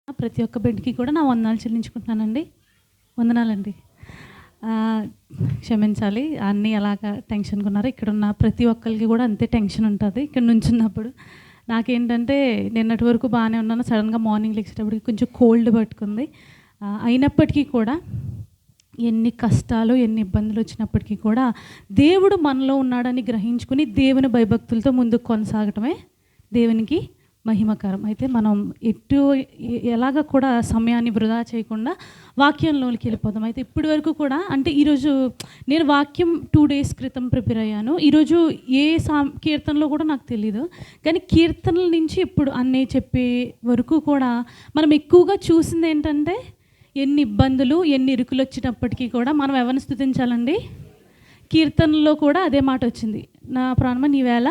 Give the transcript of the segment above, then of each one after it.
ప్రతి ఒక్క బిడ్డకి కూడా నా వందనాలు చెల్లించుకుంటున్నానండి. వందనాలండి. క్షమించాలి అన్నీ అలాగా టెన్షన్‌గా ఉన్నారు. ఇక్కడున్న ప్రతి ఒక్కరికి కూడా అంతే టెన్షన్ ఉంటది. ఇక్కడ నుంచున్నప్పుడు. నాకేంటంటే నిన్నటి వరకు బాగానే ఉన్నాను. సడన్‌గా మార్నింగ్ లెగిసేటప్పటికి కొంచెం కోల్డ్ పట్టుకుంది. అయినప్పటికీ కూడా ఎన్ని కష్టాలు, ఎన్ని ఇబ్బందులు వచ్చినప్పటికీ కూడా దేవుడు మనలో ఉన్నాడని గ్రహించుకుని దేవుని భయభక్తులతో ముందుకు కొనసాగటమే దేవునికి మహిమకరం. అయితే మనం ఎలాగ కూడా సమయాన్ని వృధా చేయకుండా వాక్యంలోకి వెళ్ళిపోదాం. అయితే ఇప్పటి వరకు కూడా అంటే ఈరోజు నేను వాక్యం 2 డేస్ క్రితం ప్రిపేర్ అయ్యాను. ఈరోజు ఏ కీర్తనలో కూడా నాకు తెలీదు. కానీ కీర్తనల నుంచి ఇప్పుడు అన్నీ చెప్పే వరకు కూడా మనం ఎక్కువగా చూసింది ఏంటంటే ఎన్ని ఇబ్బందులు, ఎన్ని ఇరుకులు వచ్చినప్పటికీ కూడా మనం ఎవరిని స్తుతించాలండి? కీర్తనలో కూడా అదే మాట వచ్చింది. నా ప్రాణమా నీవేళ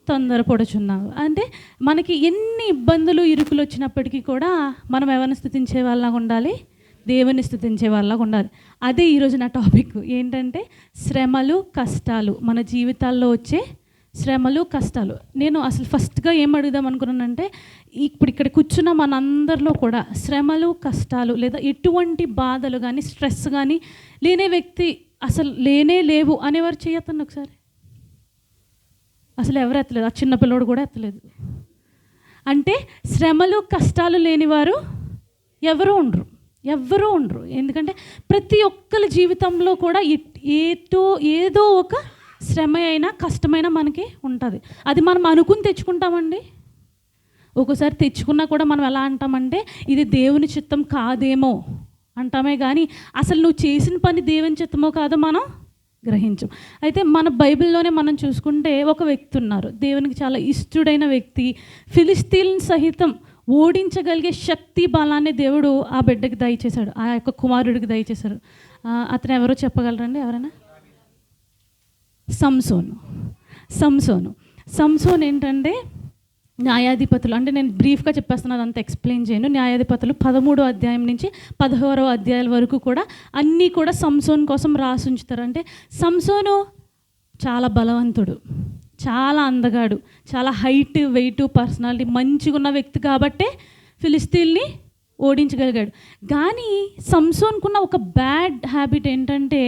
తొందరపడుచున్నావు. అంటే మనకి ఎన్ని ఇబ్బందులు, ఇరుకులు వచ్చినప్పటికీ కూడా మనం ఎవరిని స్తుతించే వాళ్ళగా ఉండాలి? దేవుని స్తుతించే వాళ్ళగా ఉండాలి. అదే ఈరోజు నా టాపిక్ ఏంటంటే శ్రమలు, కష్టాలు, మన జీవితాల్లో వచ్చే శ్రమలు, కష్టాలు. నేను అసలు ఫస్ట్గా ఏం అడుగుదాం అనుకున్నానంటే ఇప్పుడు ఇక్కడ కూర్చున్న మనందరిలో కూడా శ్రమలు, కష్టాలు లేదా ఎటువంటి బాధలు కానీ స్ట్రెస్ కానీ లేనే వ్యక్తి అసలు లేనే లేవు అనేవారు చేయొద్దండి ఒకసారి. అసలు ఎవరు ఎత్తలేదు. ఆ చిన్నపిల్లోడు కూడా ఎత్తలేదు. అంటే శ్రమలు, కష్టాలు లేనివారు ఎవరు ఉండరు. ఎందుకంటే ప్రతి ఒక్కరి జీవితంలో కూడా ఏదో ఒక శ్రమ అయినా కష్టమైన మనకి ఉంటుంది. అది మనం అనుకుని తెచ్చుకుంటామండి. ఒక్కోసారి తెచ్చుకున్నా కూడా మనం ఎలా అంటామంటే ఇది దేవుని చిత్తం కాదేమో అంటామే కానీ అసలు నువ్వు చేసిన పని దేవుని చిత్తమో కాదో మనం గ్రహించం. అయితే మన బైబిల్లోనే మనం చూసుకుంటే ఒక వ్యక్తి ఉన్నారు, దేవునికి చాలా ఇష్టడైన వ్యక్తి. ఫిలిస్తీన్లను సహితం ఓడించగలిగే శక్తి బలాన్ని దేవుడు ఆ బిడ్డకి దయచేశాడు, ఆ యొక్క కుమారుడికి దయచేశాడు. అతను ఎవరో చెప్పగలరండి ఎవరైనా? సంసోను ఏంటంటే న్యాయాధిపతులు, అంటే నేను బ్రీఫ్గా చెప్పేస్తున్నాను, అంత ఎక్స్ప్లెయిన్ చేయను. న్యాయాధిపతులు 13వ అధ్యాయం నుంచి 16వ అధ్యాయాల వరకు కూడా అన్నీ కూడా సంసోన్ కోసం రాసి ఉంచుతారు. అంటే సంసోను చాలా బలవంతుడు, చాలా అందగాడు, చాలా హైట్, వెయిట్, పర్సనాలిటీ మంచిగా ఉన్న వ్యక్తి కాబట్టే ఫిలిస్తీన్ని ఓడించగలిగాడు. కానీ సంసోన్కున్న ఒక బ్యాడ్ హ్యాబిట్ ఏంటంటే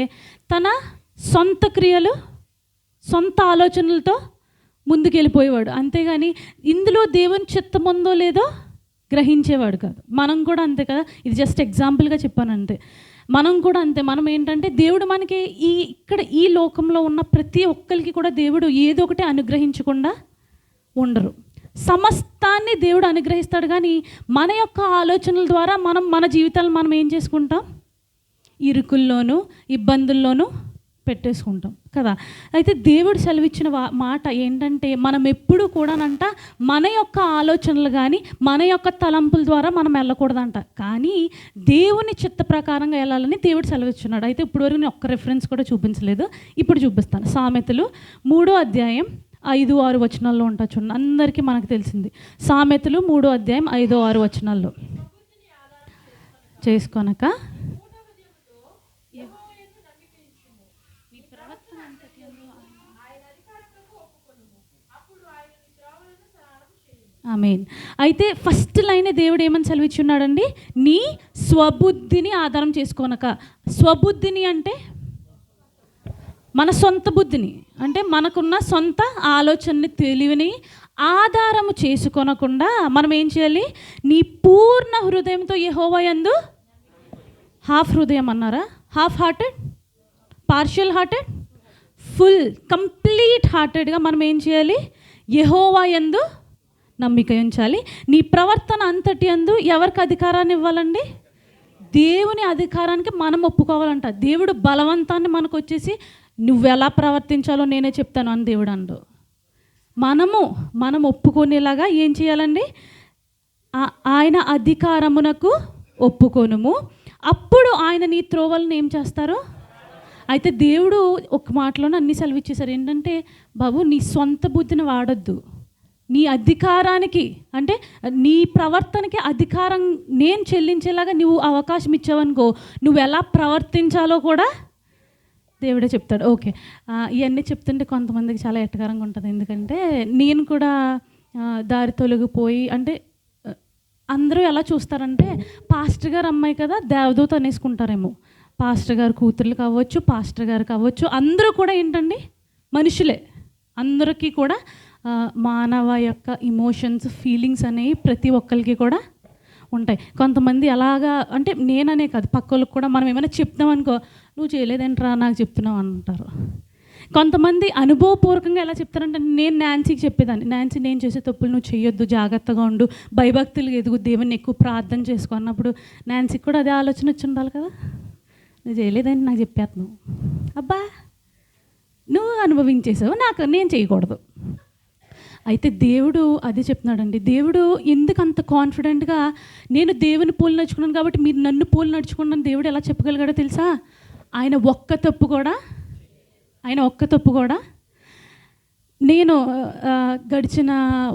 తన సొంత క్రియలు, సొంత ఆలోచనలతో ముందుకెళ్ళిపోయేవాడు. అంతేగాని ఇందులో దేవుని చిత్తం ఉందో లేదో గ్రహించేవాడు కాదు. మనం కూడా అంతే కదా, ఇది జస్ట్ ఎగ్జాంపుల్గా చెప్పాను అంతే. మనం కూడా అంతే. మనం ఏంటంటే దేవుడు మనకి ఈ లోకంలో ఉన్న ప్రతి ఒక్కరికి కూడా దేవుడు ఏదో ఒకటి అనుగ్రహించకుండా ఉండరు. సమస్తాన్ని దేవుడు అనుగ్రహిస్తాడు. కానీ మన యొక్క ఆలోచనల ద్వారా మన జీవితాలను మనం ఏం చేసుకుంటాం? ఇరుకుల్లోనూ, ఇబ్బందుల్లోనూ పెట్టేసుకుంటాం కదా. అయితే దేవుడు సెలవిచ్చిన మాట ఏంటంటే మనం ఎప్పుడు కూడానంట మన యొక్క ఆలోచనలు కానీ మన యొక్క తలంపుల ద్వారా మనం వెళ్ళకూడదంట, కానీ దేవుని చిత్త ప్రకారంగా వెళ్ళాలని దేవుడు సెలవిచ్చున్నాడు. అయితే ఇప్పటివరకు నేను ఒక్క రెఫరెన్స్ కూడా చూపించలేదు, ఇప్పుడు చూపిస్తాను. సామెతలు 3వ అధ్యాయం 5-6 వచనాల్లో ఉంటా చూడండి. అందరికీ మనకు తెలిసింది. సామెతలు 3వ అధ్యాయం 5-6 వచనాల్లో చేసుకోనక ఆమేన్. అయితే ఫస్ట్ లైనే దేవుడు ఏమని సెలవిచ్చున్నాడండి? నీ స్వబుద్ధిని ఆధారం చేసుకోనక. స్వబుద్ధిని అంటే మన సొంత బుద్ధిని, అంటే మనకున్న సొంత ఆలోచనని, తెలివిని ఆధారము చేసుకొనకుండా మనం ఏం చేయాలి? నీ పూర్ణ హృదయంతో యెహోవా యందు, హాఫ్ హృదయం అన్నారా? Half hearted, partial hearted, full complete హార్టెడ్గా మనం ఏం చేయాలి? యెహోవా యందు నమ్మిక ఉంచాలి. నీ ప్రవర్తన అంతటి యందు ఎవరికి అధికారాన్ని ఇవ్వాలండి? దేవుని అధికారానికి మనం ఒప్పుకోవాలంట. దేవుడు బలవంతాన్ని మనకు వచ్చేసి నువ్వు ఎలా ప్రవర్తించాలో నేనే చెప్తాను అని దేవుడు అండు. మనం ఒప్పుకునేలాగా ఏం చేయాలండి? ఆయన అధికారమునకు ఒప్పుకొనుము, అప్పుడు ఆయన నీ త్రోవలను ఏం చేస్తారు? అయితే దేవుడు ఒక మాటలోనే అన్ని సెలవిచ్చేశారు. ఏంటంటే బాబు నీ సొంత బుద్ధిని వాడొద్దు, నీ అధికారానికి అంటే నీ ప్రవర్తనకి అధికారం నేను చెల్లించేలాగా నువ్వు అవకాశం ఇచ్చావనుకో, నువ్వు ఎలా ప్రవర్తించాలో కూడా దేవుడే చెప్తాడు. ఓకే, ఇవన్నీ చెప్తుంటే కొంతమందికి చాలా ఎట్టకారంగా ఉంటుంది. ఎందుకంటే నేను కూడా దారి తొలగిపోయి అంటే అందరూ ఎలా చూస్తారంటే పాస్టర్ గారు అమ్మాయి కదా దేవదూత అనేసుకుంటారేమో. పాస్టర్ గారు కూతుర్లు కావచ్చు, పాస్టర్ గారు కావచ్చు, అందరూ కూడా ఏంటండి మనుషులే. అందరికీ కూడా మానవ యొక్క ఇమోషన్స్, ఫీలింగ్స్ అనేవి ప్రతి ఒక్కరికి కూడా ఉంటాయి. కొంతమంది అలాగా అంటే నేననే కాదు, పక్కోళ్ళకి కూడా మనం ఏమైనా చెప్తామనుకో, నువ్వు చేయలేదంటరా నాకు చెప్తున్నావు అంటారు. కొంతమంది అనుభవపూర్వకంగా ఎలా చెప్తారంటే, నేను నాన్సీకి చెప్పేదాన్ని, నాన్సీ నేను చేసే తప్పులు నువ్వు చేయొద్దు, జాగ్రత్తగా ఉండు, భయభక్తులు ఎదుగు, దేవుని ఎక్కువ ప్రార్థన చేసుకో అన్నప్పుడు నాన్సీకి కూడా అదే ఆలోచన వచ్చి ఉండాలి కదా. నువ్వు చేయలేదని నాకు చెప్పేస్తున్నావు, అబ్బా నువ్వు అనుభవించేసావు, నేను చేయకూడదు. అయితే దేవుడు అది చెప్తున్నాడండి. దేవుడు ఎందుకు అంత కాన్ఫిడెంట్గా నేను దేవుని పోలి నడుచుకున్నాను కాబట్టి మీరు నన్ను పోలి నడుచుకున్నాను దేవుడు ఎలా చెప్పగలిగాడో తెలుసా? ఆయన ఒక్క తప్పు కూడా నేను గడిచిన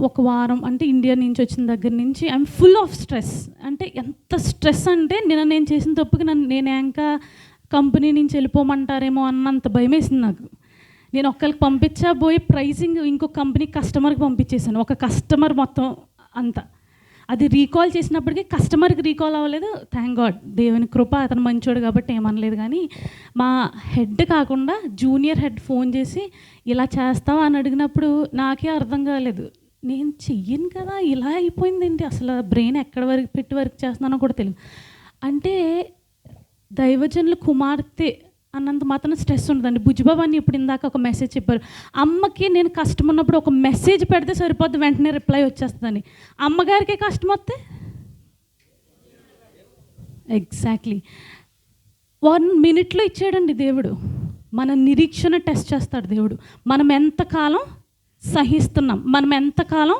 ఒక వారం అంటే ఇండియా నుంచి వచ్చిన దగ్గర నుంచి ఐఎమ్ ఫుల్ ఆఫ్ స్ట్రెస్. అంటే ఎంత స్ట్రెస్ అంటే నేను చేసిన తప్పుకి నేను ఇంకా కంపెనీ నుంచి వెళ్ళిపోమంటారేమో అన్నంత భయం వేసింది నాకు. నేను ఒక్కరికి పంపించబోయి ప్రైజింగ్ ఇంకో కంపెనీ కస్టమర్కి పంపించేసాను. ఒక కస్టమర్ మొత్తం అంతా అది రీకాల్ చేసినప్పటికీ కస్టమర్కి రీకాల్ అవ్వలేదు. థ్యాంక్ గాడ్, దేవుని కృప, అతను మంచోడు కాబట్టి ఏమనలేదు. కానీ మా హెడ్ కాకుండా జూనియర్ హెడ్ ఫోన్ చేసి ఇలా చేస్తావా అని అడిగినప్పుడు నాకే అర్థం కాలేదు. నేను చెయ్యను కదా, ఇలా అయిపోయింది ఏంటి, అసలు బ్రెయిన్ ఎక్కడ వరకు పెట్టి వర్క్ చేస్తున్నానో కూడా తెలియదు. అంటే దైవజనుల కుమార్తె అన్నంత మాత్రం స్ట్రెస్ ఉంటుందండి. బుజ్జిబాబు అని ఇప్పుడు ఇందాక ఒక మెసేజ్ చెప్పారు, అమ్మకి నేను కష్టం ఉన్నప్పుడు ఒక మెసేజ్ పెడితే సరిపోద్ది, వెంటనే రిప్లై వచ్చేస్తుందని. అమ్మగారికి కష్టం వస్తే ఎగ్జాక్ట్లీ 1 minute ఇచ్చాడండి దేవుడు. మన నిరీక్షణ టెస్ట్ చేస్తాడు దేవుడు. మనం ఎంతకాలం సహిస్తున్నాం, మనం ఎంతకాలం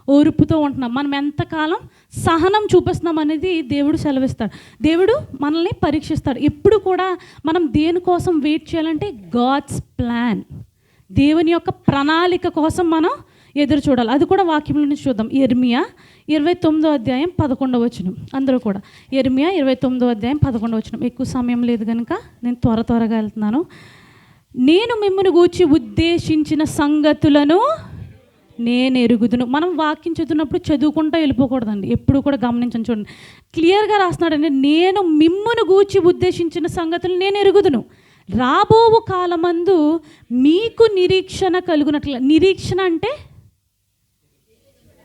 ఓర్పుతో ఉంటున్నాం, మనం ఎంతకాలం సహనం చూపిస్తున్నాం అనేది దేవుడు సెలవిస్తాడు. దేవుడు మనల్ని పరీక్షిస్తాడు. ఎప్పుడు కూడా మనం దేనికోసం వెయిట్ చేయాలంటే గాడ్స్ ప్లాన్, దేవుని యొక్క ప్రణాళిక కోసం మనం ఎదురు చూడాలి. అది కూడా వాక్యంలో నుంచి చూద్దాం. యెర్మియా 29:11. అందరూ కూడా యెర్మియా 29:11. ఎక్కువ సమయం లేదు కనుక నేను త్వరగా వెళ్తున్నాను. నేను మిమ్మల్ని గూర్చి ఉద్దేశించిన సంగతులను నేను ఎరుగుదును. మనం వాక్యం చదువుతున్నప్పుడు చదువుకుంటూ వెళ్ళిపోకూడదండి, ఎప్పుడు కూడా గమనించండి. చూడండి, క్లియర్గా రాస్తున్నాడండి. నేను మిమ్మును గూర్చి ఉద్దేశించిన సంగతులు నేను ఎరుగుదును, రాబోవు కాలమందు మీకు నిరీక్షణ కలుగునట్లుగా. నిరీక్షణ అంటే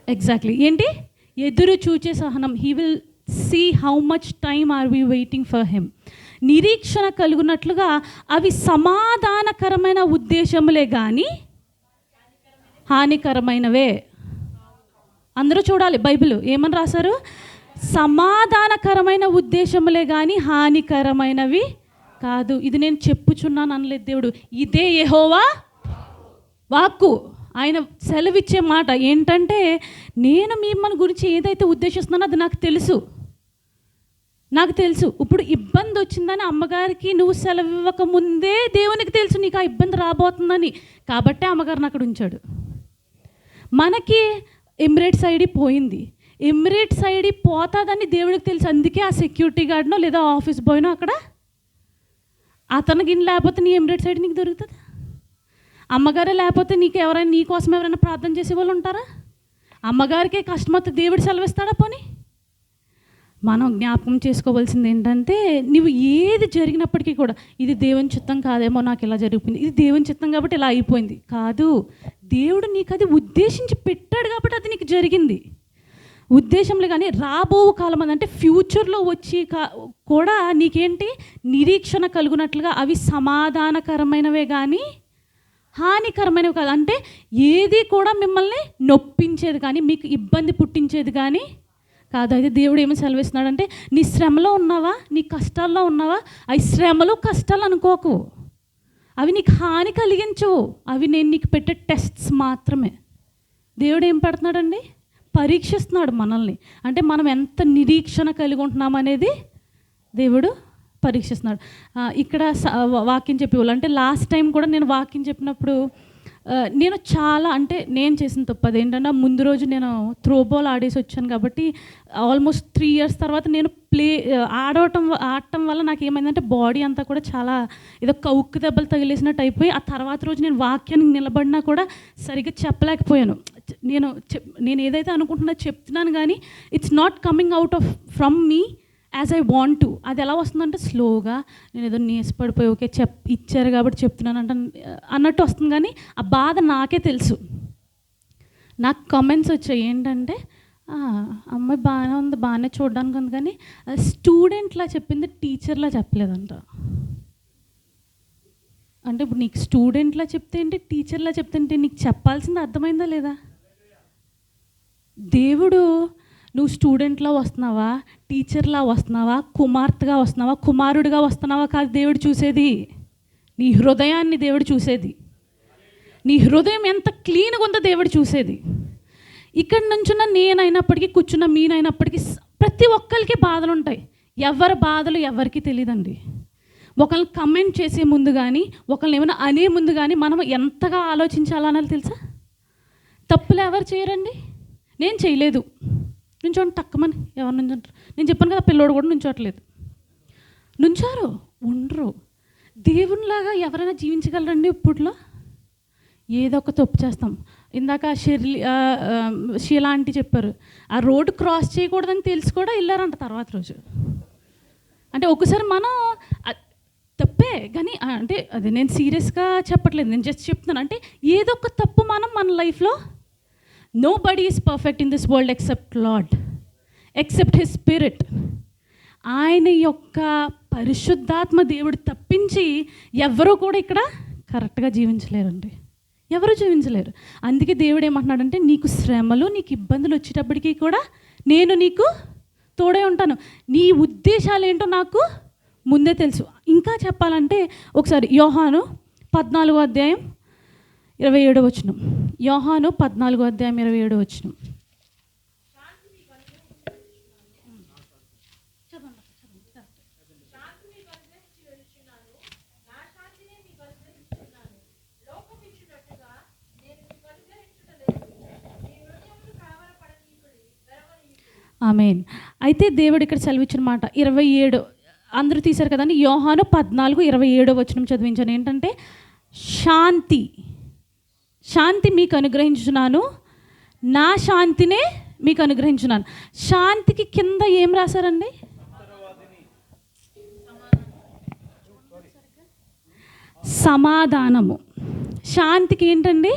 ఎగ్జాక్ట్లీ ఏంటి? ఎదురు చూచే సహనం. He will see how much time are we waiting for him. నిరీక్షణ కలుగునట్లుగా అవి సమాధానకరమైన ఉద్దేశములే కానీ హానికరమైనవే. అందరూ చూడాలి, బైబిల్ ఏమని రాశారు? సమాధానకరమైన ఉద్దేశములే కానీ హానికరమైనవి కాదు. ఇది నేను చెప్పుచున్నాను అనలేదు దేవుడు, ఇదే యెహోవా వాక్కు. ఆయన సెలవిచ్చే మాట ఏంటంటే, నేను మిమ్మల్ని గురించి ఏదైతే ఉద్దేశిస్తున్నానో అది నాకు తెలుసు. ఇప్పుడు ఇబ్బంది వచ్చిందని అమ్మగారికి నువ్వు సెలవు ఇవ్వక ముందే దేవునికి తెలుసు నీకు ఆ ఇబ్బంది రాబోతుందని. కాబట్టే అమ్మగారిని అక్కడ ఉంచాడు. మనకి ఎమిరేట్స్ ఐడి పోయింది, ఎమిరేట్స్ ఐడి పోతుందని దేవుడికి తెలుసు. అందుకే ఆ సెక్యూరిటీ గార్డ్నో లేదా ఆఫీస్ బాయ్నో అక్కడ అతనికి లేకపోతే నీ ఎమిరేట్స్ ఐడి నీకు దొరుకుతుంది. అమ్మగారే లేకపోతే నీకు ఎవరైనా నీ కోసం ఎవరైనా ప్రార్థన చేసే వాళ్ళు ఉంటారా? అమ్మగారికే కష్టం వస్తే దేవుడు సెలవిస్తాడా? పోనీ మనం జ్ఞాపకం చేసుకోవాల్సింది ఏంటంటే, నువ్వు ఏది జరిగినప్పటికీ కూడా ఇది దేవుని చిత్తం కాదేమో, నాకు ఇలా జరిగిపోయింది, ఇది దేవుని చిత్తం కాబట్టి ఇలా అయిపోయింది కాదు. దేవుడు నీకు అది ఉద్దేశించి పెట్టాడు కాబట్టి అది నీకు జరిగింది. ఉద్దేశంలో కానీ రాబో కాలం అంటే ఫ్యూచర్లో వచ్చి కూడా నీకేంటి నిరీక్షణ కలుగునట్లుగా అవి సమాధానకరమైనవే కానీ హానికరమైనవి కాదు. అంటే ఏది కూడా మిమ్మల్ని నొప్పించేది కానీ మీకు ఇబ్బంది పుట్టించేది కానీ కాదు. అయితే దేవుడు ఏమి సెలవిస్తున్నాడంటే, నీ శ్రమలో ఉన్నావా, నీ కష్టాల్లో ఉన్నావా, అవి శ్రమలు కష్టాలు అనుకోకు, అవి నీకు హాని కలిగించవు, అవి నేను నీకు పెట్టే టెస్ట్స్ మాత్రమే. దేవుడు ఏం పెడుతున్నాడండి? పరీక్షిస్తున్నాడు మనల్ని. అంటే మనం ఎంత నిరీక్షణ కలిగి ఉంటున్నాం అనేది దేవుడు పరీక్షిస్తున్నాడు. ఇక్కడ వాక్యం చెప్పేవాళ్ళు అంటే లాస్ట్ టైం కూడా నేను వాక్యం చెప్పినప్పుడు నేను చాలా అంటే నేను చేసిన తప్పు అదేంటంటే, ముందు రోజు నేను త్రోబాల్ ఆడేసి వచ్చాను కాబట్టి ఆల్మోస్ట్ 3 years తర్వాత నేను ఆడటం వల్ల నాకు ఏమైందంటే బాడీ అంతా కూడా చాలా ఏదో ఉక్కు దెబ్బలు తగిలేసినట్టు అయిపోయి, ఆ తర్వాత రోజు నేను వాక్యానికి నిలబడినా కూడా సరిగ్గా చెప్పలేకపోయాను. నేను ఏదైతే అనుకుంటున్నా చెప్తున్నాను, కానీ it's not coming out of from me as I want to. అది ఎలా వస్తుందంటే స్లోగా నేను ఏదో నీసపడిపోయి ఓకే ఇచ్చారు కాబట్టి చెప్తున్నాను అన్నట్టు వస్తుంది. కానీ ఆ బాధ నాకే తెలుసు. నాకు కామెంట్స్ వచ్చాయి ఏంటంటే, అమ్మాయి బాగానే ఉంది, బాగానే చూడడానికి ఉంది, కానీ స్టూడెంట్లా చెప్పింది, టీచర్లా చెప్పలేదంట. అంటే ఇప్పుడు నీకు స్టూడెంట్లా చెప్తే ఏంటి, టీచర్లా చెప్తే ఏంటి, నీకు చెప్పాల్సింది అర్థమైందా లేదా? దేవుడు నువ్వు స్టూడెంట్లా వస్తున్నావా, టీచర్లా వస్తున్నావా, కుమార్తెగా వస్తున్నావా, కుమారుడిగా వస్తున్నావా కాదు దేవుడు చూసేది. నీ హృదయాన్ని దేవుడు చూసేది. నీ హృదయం ఎంత క్లీన్గా ఉందో దేవుడు చూసేది. ఇక్కడ నుంచున్న నేనైనప్పటికీ, కూర్చున్న మీనైనప్పటికీ ప్రతి ఒక్కరికి బాధలు ఉంటాయి. ఎవరి బాధలు ఎవరికి తెలియదండి. ఒకళ్ళని కమెంట్ చేసే ముందు కానీ, ఒకళ్ళని ఏమైనా అనే ముందు కానీ మనం ఎంతగా ఆలోచించాలన్నది తెలుసా? తప్పులు ఎవరు చేయరండి. నేను చేయలేదు, నుంచోండి తక్కువని ఎవరు నుంచుంటారు? నేను చెప్పాను కదా, పిల్లోడు కూడా నుంచోట్లేదు. నుంచారు, ఉండరు. దేవునిలాగా ఎవరైనా జీవించగలరండి? ఇప్పట్లో ఏదో ఒక తప్పు చేస్తాం. ఇందాక షీలా ఆంటీ చెప్పారు, ఆ రోడ్డు క్రాస్ చేయకూడదని తెలిసి కూడా వెళ్ళారంట తర్వాత రోజు. అంటే ఒకసారి మనం తప్పే, కానీ అంటే అది నేను సీరియస్గా చెప్పట్లేదు, నేను జస్ట్ చెప్తున్నాను. అంటే ఏదో ఒక తప్పు మనం మన లైఫ్లో, nobody is perfect in this world except lord, except his spirit. ఆయన యొక్క పరిశుద్ధాత్మ దేవుడు తప్పించి ఎవరూ కూడా ఇక్కడ కరెక్ట్గా జీవించలేరండి. ఎవరు జీవించలేరు. అందుకే దేవుడు ఏమంటున్నాడంటే, నీకు శ్రమలు, నీకు ఇబ్బందులు వచ్చేటప్పటికీ కూడా నేను నీకు తోడే ఉంటాను. నీ ఉద్దేశాలు ఏంటో నాకు ముందే తెలుసు. ఇంకా చెప్పాలంటే ఒకసారి యోహాను 14:27. యోహాను 14:27. ఆమేన్. అయితే దేవుడు ఇక్కడ సెలవిచ్చిన మాట 27 అందరూ తీశారు కదండి. యోహాను 14:27 చదివించాను. ఏంటంటే, శాంతి మీకు అనుగ్రహించున్నాను, నా శాంతినే మీకు అనుగ్రహించున్నాను. శాంతికి కింద ఏం రాశారండి? సమాధానము. శాంతికి ఏంటండి?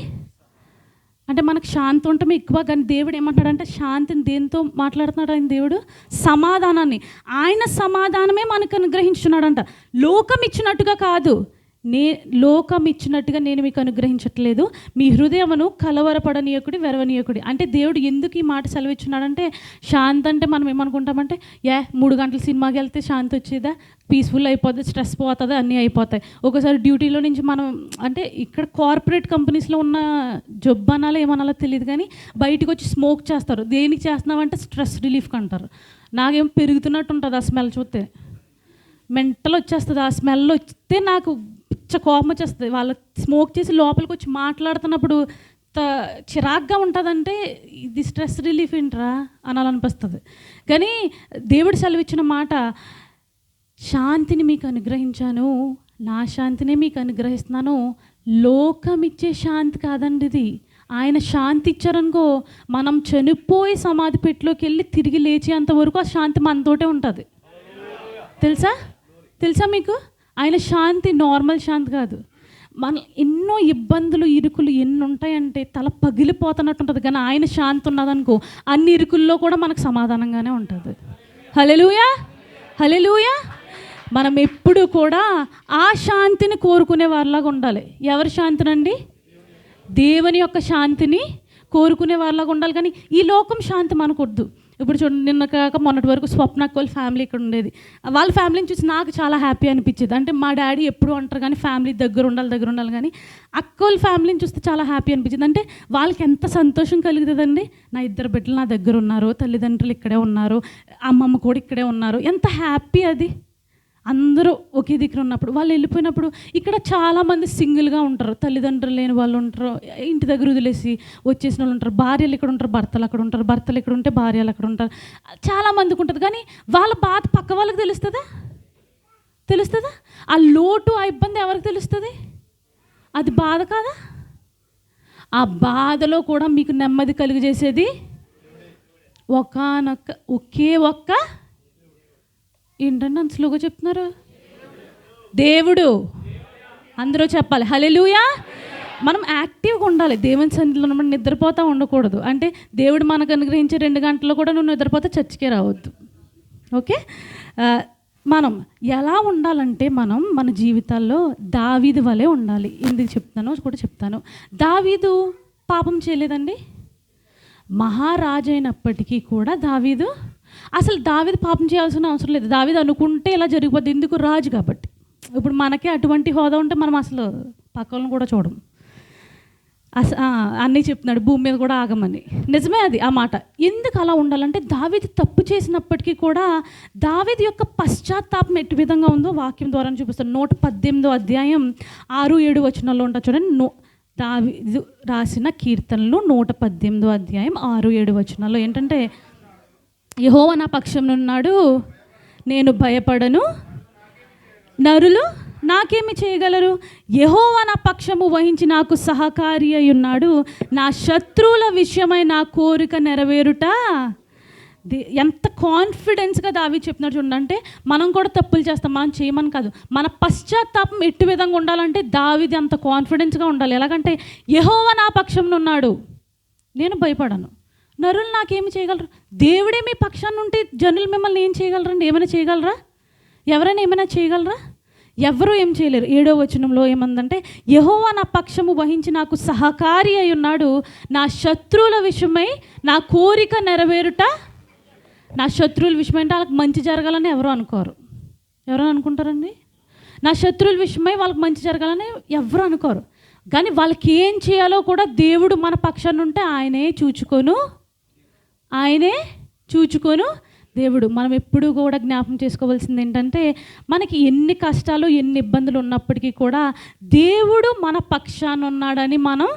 అంటే మనకు శాంతి ఉండటమే ఎక్కువ, కానీ దేవుడు ఏమంటున్నాడంటే శాంతిని దేంతో మాట్లాడుతున్నాడు ఆయన? దేవుడు సమాధానాన్ని, ఆయన సమాధానమే మనకు అనుగ్రహించున్నాడంట. లోకం ఇచ్చినట్టుగా కాదు, లోకం ఇచ్చినట్టుగా నేను మీకు అనుగ్రహించట్లేదు. మీ హృదయమును కలవరపడనీయకుడి, వెరవనీయకుడి. అంటే దేవుడు ఎందుకు ఈ మాట సెలవిచ్చున్నాడంటే, శాంతి అంటే మనం ఏమనుకుంటామంటే, 3 గంటల సినిమాకి వెళ్తే శాంతి వచ్చేదా, పీస్ఫుల్ అయిపోతుంది, స్ట్రెస్ పోతుంది, అన్నీ అయిపోతాయి. ఒకసారి డ్యూటీలో నుంచి మనం అంటే ఇక్కడ కార్పొరేట్ కంపెనీస్లో ఉన్న జబ్బు అనాలో ఏమనాలో తెలియదు, కానీ బయటకు వచ్చి స్మోక్ చేస్తారు. దేనికి చేస్తున్నామంటే స్ట్రెస్ రిలీఫ్కి అంటారు. నాకేం పెరుగుతున్నట్టు ఉంటుంది ఆ స్మెల్ చూస్తే, మెంటల్ వచ్చేస్తుంది. ఆ స్మెల్ వస్తే నాకు పిచ్చ కోపం వచ్చేస్తుంది. వాళ్ళు స్మోక్ చేసి లోపలికి వచ్చి మాట్లాడుతున్నప్పుడు చిరాగ్గా ఉంటుందంటే, ఇది స్ట్రెస్ రిలీఫ్ ఏంట్రా అనాలనిపిస్తుంది. కానీ దేవుడు సెలవిచ్చిన మాట, శాంతిని మీకు అనుగ్రహించాను, నా శాంతిని మీకు అనుగ్రహిస్తున్నాను. లోకం ఇచ్చే శాంతి కాదండి ఇది. ఆయన శాంతి ఇచ్చారనుకో, మనం చనిపోయి సమాధి పెట్టిలోకి వెళ్ళి తిరిగి లేచేంత వరకు ఆ శాంతి మనతోటే ఉంటుంది. తెలుసా మీకు? ఆయన శాంతి నార్మల్ శాంతి కాదు. మన ఎన్నో ఇబ్బందులు, ఇరుకులు ఎన్ని ఉంటాయంటే తల పగిలిపోతున్నట్టు ఉంటుంది, కానీ ఆయన శాంతి ఉన్నదనుకో అన్ని ఇరుకుల్లో కూడా మనకు సమాధానంగానే ఉంటుంది. హల్లెలూయా, హల్లెలూయా. మనం ఎప్పుడు కూడా ఆ శాంతిని కోరుకునే వారిలాగా ఉండాలి. ఎవరి శాంతినండి? దేవుని యొక్క శాంతిని కోరుకునే వారిలాగా ఉండాలి. కానీ ఈ లోకం శాంతి మనకొద్దు. ఇప్పుడు చూడండి, నిన్న కాక మొన్నటి వరకు స్వప్న వాళ్ళ ఫ్యామిలీ ఇక్కడ ఉండేది. వాళ్ళ ఫ్యామిలీని చూసి నాకు చాలా హ్యాపీ అనిపించేది. అంటే మా డాడీ ఎప్పుడు అంటారు కానీ ఫ్యామిలీ దగ్గర ఉండాలి, కానీ అక్క వాళ్ళ ఫ్యామిలీని చూస్తే చాలా హ్యాపీ అనిపించింది. అంటే వాళ్ళకి ఎంత సంతోషం కలుగుతుందండి. నా 2 బిడ్డలు నా దగ్గర ఉన్నారు, తల్లిదండ్రులు ఇక్కడే ఉన్నారు, అమ్మమ్మ కూడా ఇక్కడే ఉన్నారు. ఎంత హ్యాపీ అది. అందరూ ఒకే దగ్గర ఉన్నప్పుడు. వాళ్ళు వెళ్ళిపోయినప్పుడు ఇక్కడ చాలామంది సింగిల్గా ఉంటారు, తల్లిదండ్రులు లేని వాళ్ళు ఉంటారు, ఇంటి దగ్గర వదిలేసి వచ్చేసిన వాళ్ళు ఉంటారు, భార్యలు ఇక్కడ ఉంటారు, భర్తలు అక్కడ ఉంటారు, భర్తలు ఇక్కడ ఉంటే భార్యలు అక్కడ ఉంటారు, చాలామందికి ఉంటుంది. కానీ వాళ్ళ బాధ పక్క వాళ్ళకి తెలుస్తుందా? ఆ లోటు, ఆ ఇబ్బంది ఎవరికి తెలుస్తుంది? అది బాధ కాదా? ఆ బాధలో కూడా మీకు నెమ్మది కలుగజేసేది ఒకే ఒక్క ఏంటంటే అంత స్లోగా చెప్తున్నారు, దేవుడు. అందరూ చెప్పాలి హల్లెలూయా. మనం యాక్టివ్గా ఉండాలి, దేవుని సన్నిధిలో మనం నిద్రపోతూ ఉండకూడదు. అంటే దేవుడు మనకు అనుగ్రహించే 2 గంటల్లో కూడా నువ్వు నిద్రపోతే చర్చికే రావద్దు. ఓకే, మనం ఎలా ఉండాలంటే మనం మన జీవితాల్లో దావీదు వలె ఉండాలి. ఎందుకు చెప్తానో కూడా చెప్తాను. దావీదు పాపం చేయలేదండి, మహారాజు అయినప్పటికీ కూడా దావీదు పాపం చేయాల్సిన అవసరం లేదు. దావీదు అనుకుంటే ఇలా జరిగిపోద్ది, ఎందుకు? రాజు కాబట్టి. ఇప్పుడు మనకే అటువంటి హోదా ఉంటే మనం అసలు పక్కలను కూడా చూడం. అన్నీ చెప్తున్నాడు, భూమి మీద కూడా ఆగమని. నిజమే అది, ఆ మాట. ఎందుకు అలా ఉండాలంటే దావీదు తప్పు చేసినప్పటికీ కూడా దావీదు యొక్క పశ్చాత్తాపం ఎట్టి విధంగా ఉందో వాక్యం ద్వారా చూపిస్తాడు. 118వ అధ్యాయం 6-7 వచనాల్లో ఉంటుంది చూడండి. దావీదు రాసిన కీర్తనలు 118వ అధ్యాయం 6-7 వచనాల్లో ఏంటంటే, యెహోవా నా పక్షంలో ఉన్నాడు, నేను భయపడను, నరులు నాకేమి చేయగలరు? యెహోవా నా పక్షము వహించి నాకు సహకారి అయి ఉన్నాడు, నా శత్రువుల విషయమై నా కోరిక నెరవేరుట. ఎంత కాన్ఫిడెన్స్గా దావీదు చెప్తున్నాడు చూడండి. అంటే మనం కూడా తప్పులు చేస్తాం, మనం చేయమని కాదు, మన పశ్చాత్తాపం ఎట్టి విధంగా ఉండాలంటే దావీదు అంత కాన్ఫిడెన్స్గా ఉండాలి. ఎలాగంటే యెహోవా నా పక్షంలో ఉన్నాడు, నేను భయపడను, నరులు నాకేమి చేయగలరు? దేవుడే మీ పక్షాన్ని ఉంటే జనులు మిమ్మల్ని ఏం చేయగలరండి? ఏమైనా చేయగలరా? ఎవరైనా ఏమైనా చేయగలరా? ఎవరు ఏం చేయలేరు. 7వ వచనంలో ఏమందంటే, యెహోవా నా పక్షము వహించి నాకు సహకారి అయి ఉన్నాడు, నా శత్రువుల విషయమై నా కోరిక నెరవేరుట. నా శత్రువుల విషయమై అంటే వాళ్ళకి మంచి జరగాలని ఎవరు అనుకోరు. ఎవరైనా అనుకుంటారండి? నా శత్రువుల విషయమై వాళ్ళకి మంచి జరగాలని ఎవరు అనుకోరు. కానీ వాళ్ళకి ఏం చేయాలో కూడా దేవుడు మన పక్షాన్ని ఉంటే ఆయనే చూచుకోను దేవుడు. మనం ఎప్పుడూ కూడా జ్ఞాపకం చేసుకోవాల్సింది ఏంటంటే, మనకి ఎన్ని కష్టాలు ఎన్ని ఇబ్బందులు ఉన్నప్పటికీ కూడా దేవుడు మన పక్షాన ఉన్నాడని మనం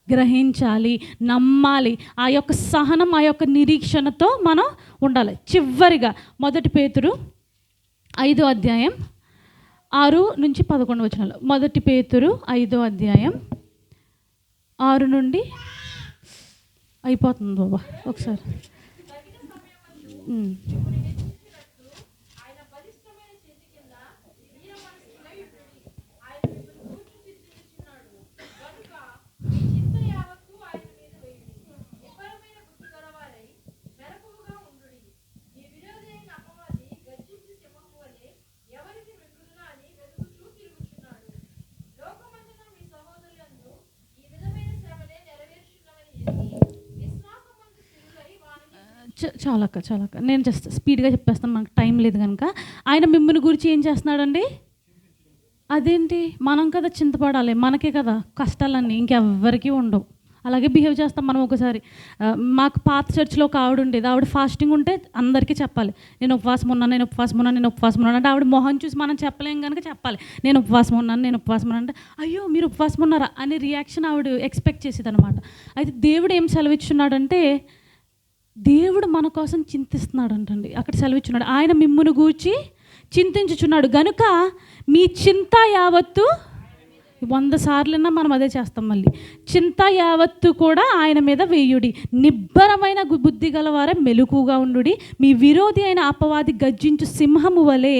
గ్రహించాలి, నమ్మాలి. ఆ యొక్క సహనం, ఆ యొక్క నిరీక్షణతో మనం ఉండాలి. చివరిగా 1 పేతురు 5వ అధ్యాయం 6-11 వచనాలు. 1 పేతురు 5వ అధ్యాయం 6 నుండి అయిపోతుంది బాబా ఒకసారి. చాలక్క నేను జస్ట్ స్పీడ్గా చెప్పేస్తాను, మనకు టైం లేదు కనుక. ఆయన మిమ్మల్ని గురించి ఏం చేస్తున్నాడండి? అదేంటి, మనం కదా చింతపడాలి, మనకే కదా కష్టాలన్నీ, ఇంకెవ్వరికీ ఉండవు. అలాగే బిహేవ్ చేస్తాం మనం ఒకసారి. మాకు పాత చర్చిలో ఒక ఆవిడ ఉండేది, ఆవిడ ఫాస్టింగ్ ఉంటే అందరికీ చెప్పాలి, నేను ఉపవాసం ఉన్నాను అంటే ఆవిడ మొహం చూసి మనం చెప్పలేం కనుక చెప్పాలి, నేను ఉపవాసం ఉన్నాను అంటే, అయ్యో మీరు ఉపవాసం ఉన్నారా అనే రియాక్షన్ ఆవిడ ఎక్స్పెక్ట్ చేసేది అనమాట. అయితే దేవుడు ఏం సెలవిచ్చున్నాడంటే, దేవుడు మన కోసం చింతిస్తున్నాడు అంటండి. అక్కడ సెలవిచ్చున్నాడు, ఆయన మిమ్మును గూర్చి చింతించుచున్నాడు గనుక మీ చింత యావత్తు, 100 సార్లైనా మనం అదే చేస్తాం. మళ్ళీ చింత యావత్తు కూడా ఆయన మీద వేయుడి, నిబ్బరమైన బుద్ధి గలవారే మెలకుగా ఉండుడి, మీ విరోధి అయిన అపవాది గర్జించు సింహము వలె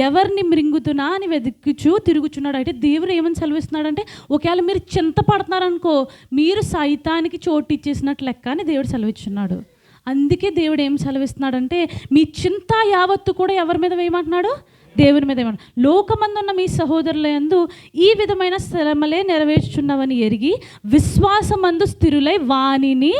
ఎవరిని మృంగుతున్నా అని వెతుకుచూ తిరుగుచున్నాడు. అయితే దేవుడు ఏమని సెలవిస్తున్నాడంటే, ఒకవేళ మీరు చింత పడుతున్నారనుకో, మీరు సైతానికి చోటు ఇచ్చేసినట్లు లెక్క అని దేవుడు సెలవిచ్చున్నాడు. అందుకే దేవుడు ఏం సెలవిస్తున్నాడంటే, మీ చింత యావత్తు కూడా ఎవరి మీద వేయమంటున్నాడు? దేవుని మీద వేయమంటున్నాడు. లోకమందున్న మీ సహోదరులందు ఈ విధమైన శ్రమలే నెరవేర్చుచున్నవని ఎరిగి విశ్వాసమందు స్థిరులై వానిని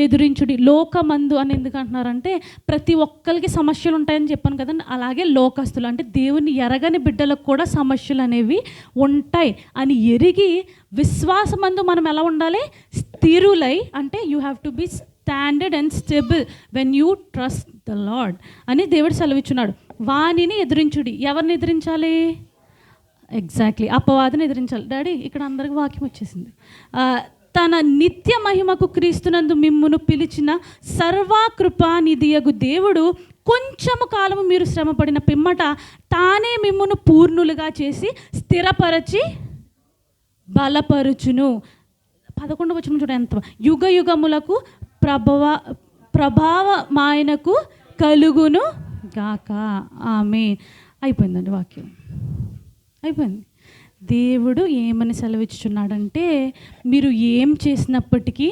ఎదురించుడి. లోకమందు అని ఎందుకు అంటున్నారంటే, ప్రతి ఒక్కరికి సమస్యలు ఉంటాయని చెప్పాను కదండి. అలాగే లోకస్తులు అంటే దేవుని ఎరగని బిడ్డలకు కూడా సమస్యలు అనేవి ఉంటాయి అని ఎరిగి విశ్వాసమందు మనం ఎలా ఉండాలి? స్థిరులై అంటే you have to be standard and stable when you trust the lord అని దేవుడు సెలవిచ్చున్నాడు. వానిని ఎదిరించుడి. ఎవరిని ఎదిరించాలి? ఎగ్జాక్ట్లీ అపవాదిని ఎదిరించాలి. డాడీ ఇక్కడ అందరికి వాక్యం వచ్చేసింది. తన నిత్య మహిమకు క్రీస్తునందు మిమ్మును పిలిచిన సర్వకృపానిధియగు దేవుడు కొంచెము కాలము మీరు శ్రమపడిన పిమ్మట తానే మిమ్మును పూర్ణులుగా చేసి స్థిరపరచి బలపరుచును. 11వ వచనం చూడండి ఎంత, యుగ యుగములకు ప్రభావమాయనకు కలుగును గాక. ఆమేన్. అయిపోయిందండి వాక్యం, అయిపోయింది. దేవుడు ఏమని సెలవిచ్చుచున్నాడంటే, మీరు ఏం చేసినప్పటికీ,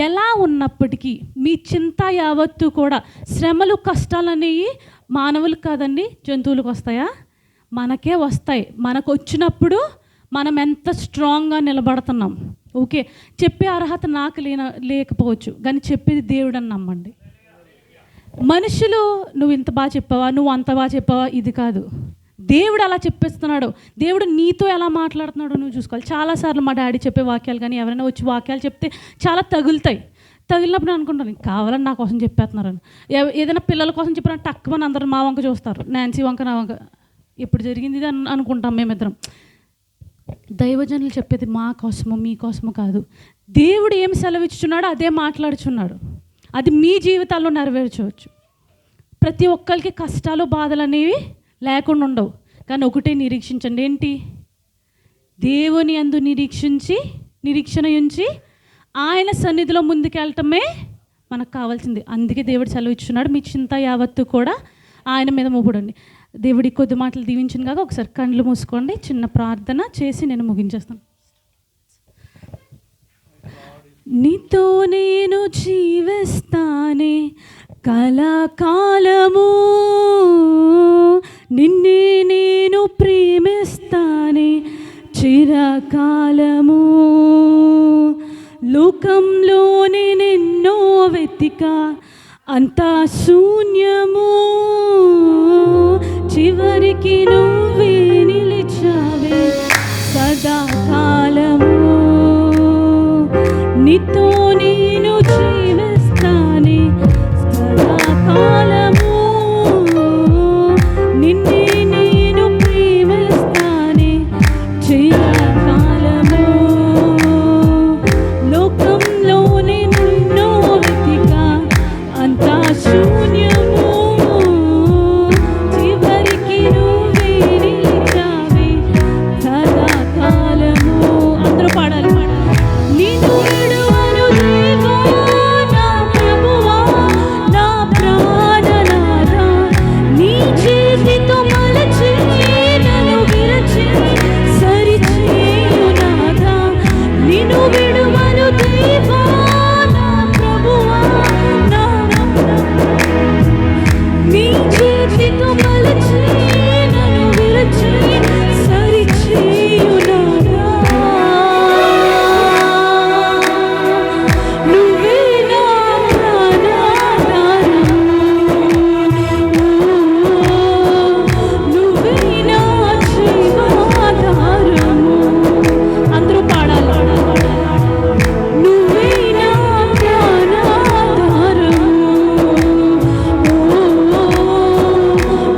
ఎలా ఉన్నప్పటికీ, మీ చింత యావత్తు కూడా, శ్రమలు కష్టాలు అనేవి మానవులకు కాదండి, జంతువులకు వస్తాయా? మనకే వస్తాయి. మనకు వచ్చినప్పుడు మనం ఎంత స్ట్రాంగ్గా నిలబడుతున్నాం. ఓకే, చెప్పే అర్హత నాకు లేకపోవచ్చు, కానీ చెప్పేది దేవుడు అని నమ్మండి. మనుషులు నువ్వు ఇంత బాగా చెప్పావా, నువ్వు అంత బాగా చెప్పావా, ఇది కాదు. దేవుడు అలా చెప్పేస్తున్నాడు. దేవుడు నీతో ఎలా మాట్లాడుతున్నాడో నువ్వు చూసుకోవాలి. చాలాసార్లు మా డాడీ చెప్పే వాక్యాలు కానీ ఎవరైనా వచ్చి వాక్యాలు చెప్తే చాలా తగులుతాయి. తగిలినప్పుడు నేను అనుకుంటాను, కావాలని నా కోసం చెప్పేస్తున్నారని. ఏదైనా పిల్లల కోసం చెప్పిన టక్కుమని అందరూ మా వంక చూస్తారు, నాన్సీ వంక నా వంక. ఎప్పుడు జరిగింది ఇది అనుకుంటాం మేమిద్దరం. దైవజనులు చెప్పేది మా కోసము మీకోసము కాదు. దేవుడు ఏం సెలవిచ్చుచున్నాడో అదే మాట్లాడుచున్నాడు. అది మీ జీవితాల్లో నెరవేర్చవచ్చు. ప్రతి ఒక్కరికి కష్టాలు బాధలు అనేవి లేకుండా ఉండవు, కానీ ఒకటే నిరీక్షించండి. ఏంటి? దేవుని యందు నిరీక్షణ ఉంచి ఆయన సన్నిధిలో ముందుకెళ్ళటమే మనకు కావాల్సింది. అందుకే దేవుడు సెలవు ఇచ్చున్నాడు, మీ చింత యావత్తు కూడా ఆయన మీద మోపుడండి. దేవుడి కొద్ది మాటలు దీవించిన కాక ఒకసారి కళ్ళు మూసుకోండి, చిన్న ప్రార్థన చేసి నేను ముగించేస్తాను. నీతో నేను జీవిస్తానే కలకాలము, నిన్నే నేను ప్రేమిస్తానే చిరకాలము. లోకంలోనే నిన్నో వెతిక అంతా శూన్యము, చివరికి నువ్వే నిలిచావే సదాకాలము. నీతో నేను జీవిస్తానే సదాకాలము, నిన్నే నేను ప్రేమిస్తానే చిరకాలము. లోకంలోనే నిన్నో వెతిక అంతా శూన్యము, చివరికి నువ్వే నిలిచావే సదాకాలము. అందరూ పాడాలి. నిన్ను విడువను దేవా నా ప్రభువా, నా ప్రాణనాథా, నీ చేతితో మలచి నన్ను విరచి సరిచేయు నాథా. నిన్ను విడువను దేవా నా ప్రభువా, నీ చేతితో మలచి నన్ను విరచి సరిచేయు నాథా. నువ్వే నా ప్రాణాధారం, నువ్వే నా జీవాధారము. అందరూ పాడాలి. నువ్వే నా ప్రాణాధారము,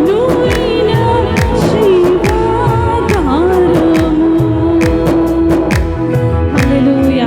నువ్వే నా జీవాధారము. హల్లెలూయా.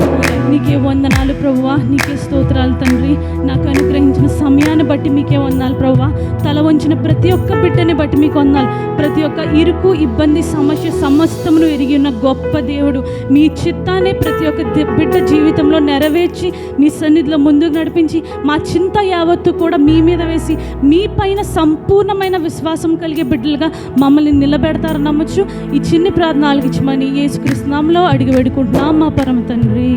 నీకే వందనాలు ప్రభువా, నీకే స్తోత్రాలు తండ్రి. నాకు అనుగ్రహించిన సమయాన్ని బట్టి మీకే వందనాలు ప్రభువా. తల వంచిన ప్రతి ఒక్క బిడ్డని బట్టి మీకు వందనాలు. ప్రతి ఒక్క ఇరుకు ఇబ్బంది సమస్య సమస్తమును ఎరిగి ఉన్న గొప్ప దేవుడు, మీ చిత్తాన్ని ప్రతి ఒక్క బిడ్డ జీవితంలో నెరవేర్చి మీ సన్నిధిలో ముందుకు నడిపించి మా చింత యావత్తు కూడా మీ మీద వేసి మీ పైన సంపూర్ణమైన విశ్వాసం కలిగే బిడ్డలుగా మమ్మల్ని నిలబెడతారని నమ్మచ్చు. ఈ చిన్ని ప్రార్థన ఆలకించమని యేసుక్రీస్తు నామములో అడిగి వేడుకుంటున్నాం మా పరమ తండ్రి.